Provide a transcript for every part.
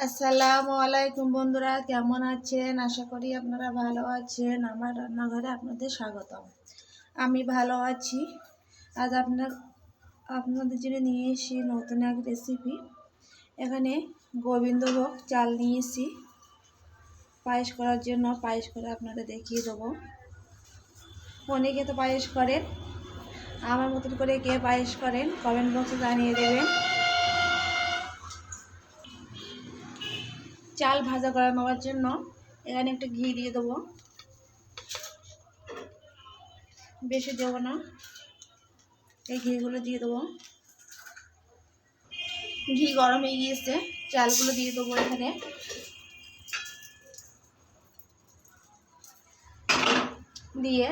আসসালামু আলাইকুম বন্ধুরা, কেমন আছেন? আশা করি আপনারা ভালো আছেন। আমার রান্নাঘরে আপনাদের স্বাগতম। আমি ভালো আছি। আজ আপনাদের জন্য নিয়ে এসেছি নতুন এক রেসিপি। এখানে গোবিন্দভোগ চাল নিয়েছি পায়েস করার জন্য। পায়েস করে আপনাদের দেখিয়ে দেবো। অনেকে তো পায়েস করেন, আমার মতন করে কে পায়েস করেন কমেন্ট বক্সে জানিয়ে দেবেন। চাল ভাজা করে নেওয়ার জন্য এখানে একটু ঘি দিয়ে দেবো, বেশি দেবো না। এই ঘিগুলো দিয়ে দেবো। ঘি গরম হয়ে গিয়েছে, চালগুলো দিয়ে দেবো এখানে। দিয়ে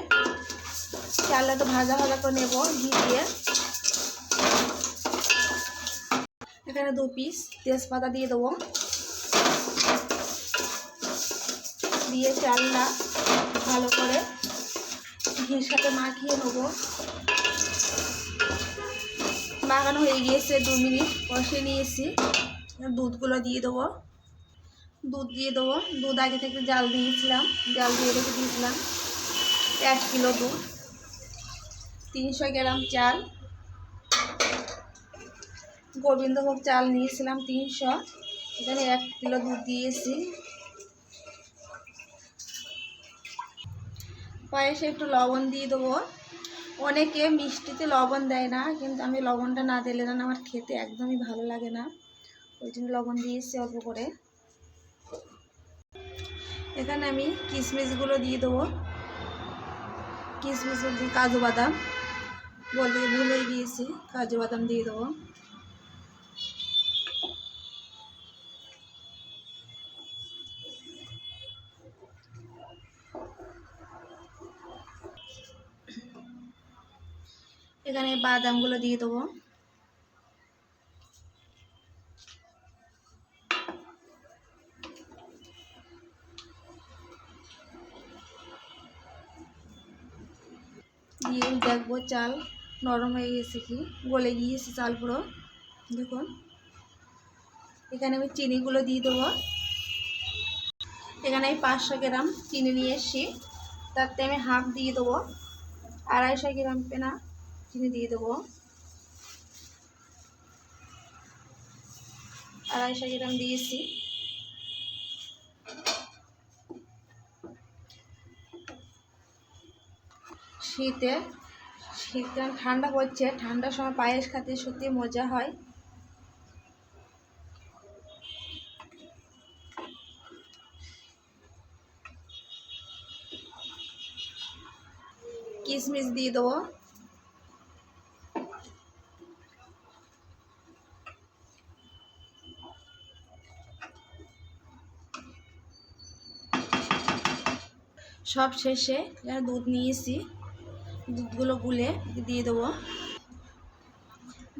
চালটা তো ভাজা ভাজা করে নেবো ঘি দিয়ে। এখানে 2 পিস তেজপাতা দিয়ে দেবো। দিয়ে চালটা ভালো করে ঘির সাথে মাখিয়ে নেবো। মাখানো হয়ে গিয়েছে, 2 মিনিট কষিয়ে নিয়েছি। দুধগুলো দিয়ে দেবো। দুধ দিয়ে দেবো। দুধ আগে থেকে জাল দিয়েছিলাম, জাল দিয়ে রেখে দিয়েছিলাম। 1 কিলো দুধ, 300 গ্রাম চাল। গোবিন্দভোগ চাল নিয়েছিলাম 300, এখানে 1 কিলো দুধ দিয়েছি। পায়েসে একটু লবণ দিয়ে দেবো। অনেকে মিষ্টিতে লবণ দেয় না, কিন্তু আমি লবণটা না দিলে না আমার খেতে একদমই ভালো লাগে না, ওই জন্য লবণ দিয়েছি অল্প করে। এখানে আমি কিশমিশগুলো দিয়ে দেবো। কিশমিশ বলতে কাজু বাদাম বলতে ভুলে গিয়েছি, কাজু বাদাম দিয়ে দেবো। এখানে বাদামগুলো দিয়ে দেবো। দিয়ে দেখবো চাল নরম হয়ে গেছে কি গলে গিয়েছে চাল পুরো, দেখুন। এখানে আমি চিনিগুলো দিয়ে দেবো। এখানে আমি 500 গ্রাম চিনি নিয়ে এসেছি, তাতে আমি হাফ দিয়ে দেবো। 250 গ্রাম পেনা চিনি দিয়ে দেবো। 250 গ্রাম দিয়েছি। শীতে ঠান্ডা পড়ছে, ঠান্ডার সময় পায়েস খেতে সত্যি মজা হয়। কিশমিশ দিয়ে দেবো। সব শেষে দুধ নিয়েছি, দুধগুলো গুলে দিয়ে দেবো।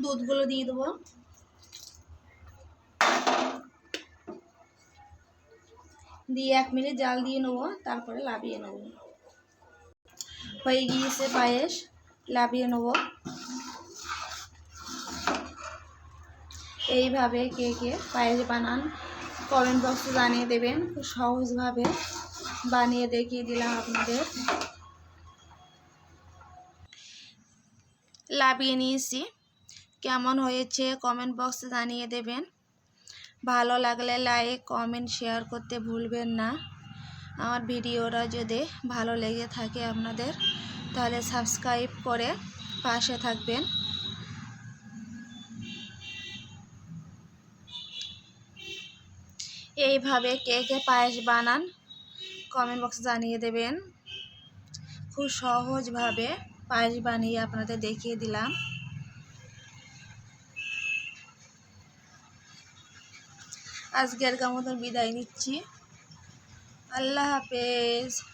দুধগুলো দিয়ে দেবো। দিয়ে 1 মিনিট জাল দিয়ে নেবো, তারপরে লাবিয়ে নেবো। হয়ে গিয়েছে পায়েস, লাবিয়ে নেবো। এইভাবে কে কে পায়েস বানান কমেন্ট বক্সে জানিয়ে দেবেন। খুব সহজভাবে বানিয়ে দেখিয়ে দিলাম আপনাদের। লাবিয়ে নিয়েছি, কেমন হয়েছে কমেন্ট বক্সে জানিয়ে দেবেন। ভালো লাগলে লাইক কমেন্ট শেয়ার করতে ভুলবেন না। আমার ভিডিওটা যদি ভালো লেগে থাকে আপনাদের, তাহলে সাবস্ক্রাইব করে পাশে থাকবেন। এইভাবে কে কে পায়েস বানান কমেন্ট বক্সে জানিয়ে দেবেন। খুব সহজভাবে পায়েস বানিয়ে আপনাদের দেখিয়ে দিলাম। আজকের মতন বিদায় নিচ্ছি। আল্লাহ হাফেজ।